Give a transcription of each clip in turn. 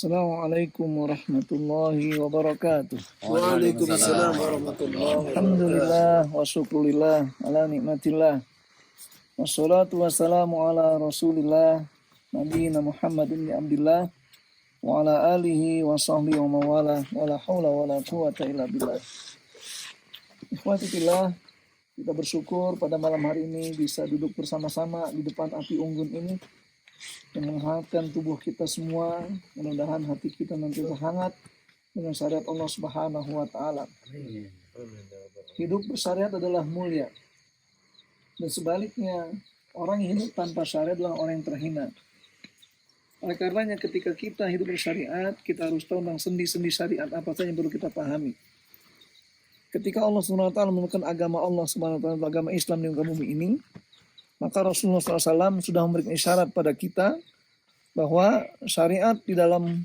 Assalamualaikum warahmatullahi wabarakatuh. Waalaikumsalam warahmatullahi wabarakatuh. Alhamdulillah wa syukurillah ala nikmatillah. Wassalatu wassalamu ala rasulillah nabiyina Muhammad ibn Abdillah wa ala alihi wa sahbihi wa mawala wa la hawla wa la quwata illa billah. Ikhwati fillah, kita bersyukur pada malam hari ini bisa duduk bersama-sama di depan api unggun ini yang menghangatkan tubuh kita semua. Mudah-mudahan hati kita nanti hangat dengan syariat Allah Subhanahu wa taala. Hidup bersyariat adalah mulia. Dan sebaliknya, orang yang hidup tanpa syariat adalah orang yang terhina. Oleh karenanya ketika kita hidup bersyariat, kita harus tahu tentang sendi-sendi syariat apa saja yang perlu kita pahami. Ketika Allah Subhanahu wa taala menemukan agama Allah Subhanahu wa taala, agama Islam di muka bumi ini, maka Rasulullah SAW sudah memberikan isyarat pada kita bahwa syariat di dalam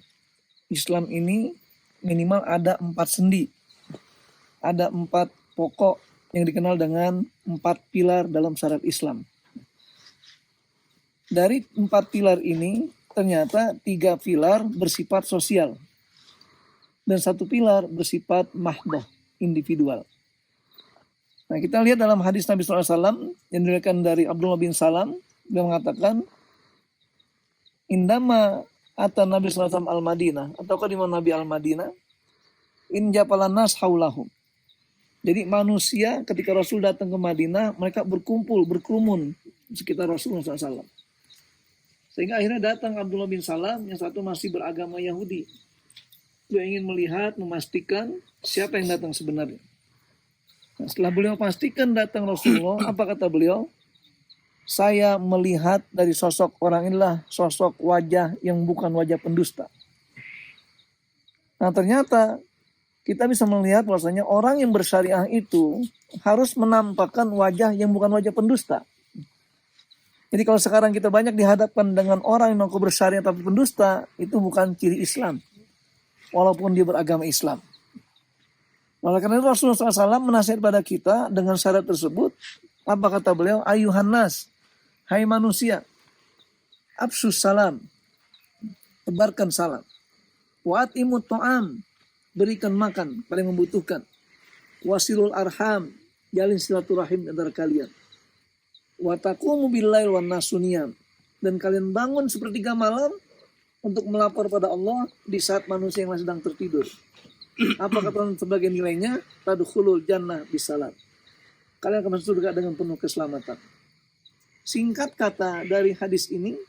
Islam ini minimal ada 4 sendi. Ada 4 pokok yang dikenal dengan 4 pilar dalam syariat Islam. Dari 4 pilar ini ternyata 3 pilar bersifat sosial. Dan 1 pilar bersifat mahdoh, individual. Nah, kita lihat dalam hadis Nabi SAW yang diriwayatkan dari Abdullah bin Salam, dia mengatakan, indama ata Nabi SAW al-Madinah, atau kalimat Nabi al-Madinah, in japalan nas haulahum. Jadi manusia ketika Rasul datang ke Madinah, mereka berkumpul, berkerumun di sekitar Rasulullah SAW. Sehingga akhirnya datang Abdullah bin Salam, yang satu masih beragama Yahudi. Dia ingin melihat, memastikan siapa yang datang sebenarnya. Nah, setelah beliau pastikan datang Rasulullah, apa kata beliau? Saya melihat dari sosok orang inilah sosok wajah yang bukan wajah pendusta. Nah, ternyata kita bisa melihat bahwasanya orang yang bersyariah itu harus menampakkan wajah yang bukan wajah pendusta. Jadi kalau sekarang kita banyak dihadapkan dengan orang yang mengaku bersyariah tapi pendusta, itu bukan ciri Islam. Walaupun dia beragama Islam. Oleh karena itu Rasulullah SAW menasihat pada kita dengan syarat tersebut. Apa kata beliau? Ayuhan nas, hai manusia, absus salam, tebarkan salam. Wa'at imut to'am, berikan makan pada yang membutuhkan. Wasilul arham, jalin silaturahim antara kalian. Wataqumu billail wan nasuniyam, dan kalian bangun sepertiga malam untuk melapor pada Allah di saat manusia yang masih sedang tertidur. Apa kata sebagai nilainya? Tadkhulul jannah bisalam. Kalian akan masuk surga dengan penuh keselamatan. Singkat kata dari hadis ini,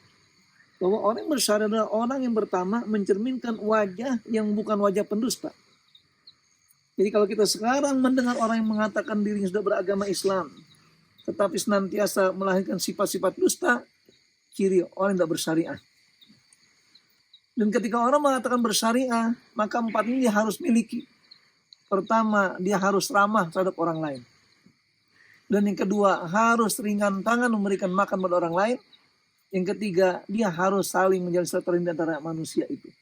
bahwa orang yang bersyariat adalah orang yang pertama mencerminkan wajah yang bukan wajah pendusta. Jadi kalau kita sekarang mendengar orang yang mengatakan dirinya sudah beragama Islam, tetapi senantiasa melahirkan sifat-sifat dusta, ciri orang yang tidak bersyariah. Dan ketika orang mengatakan bersyariah, maka 4 ini dia harus miliki. Pertama, dia harus ramah terhadap orang lain. Dan yang kedua, harus ringan tangan memberikan makan pada orang lain. Yang ketiga, dia harus saling menjalin silaturahmi antara manusia itu.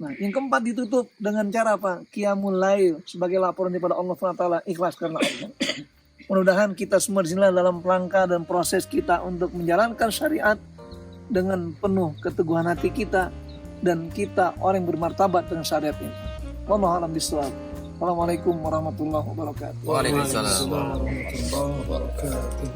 Nah, yang keempat ditutup dengan cara apa? Qiyamul lail, sebagai laporan daripada Allah SWT, ikhlas karena Allah. Mudah-mudahan kita semua di sini dalam rangka dan proses kita untuk menjalankan syariat dengan penuh keteguhan hati kita, dan kita orang yang bermartabat dengan syariat ini. Wallahu a'lam bishawab. Assalamualaikum warahmatullahi wabarakatuh. Waalaikumsalam warahmatullahi wabarakatuh.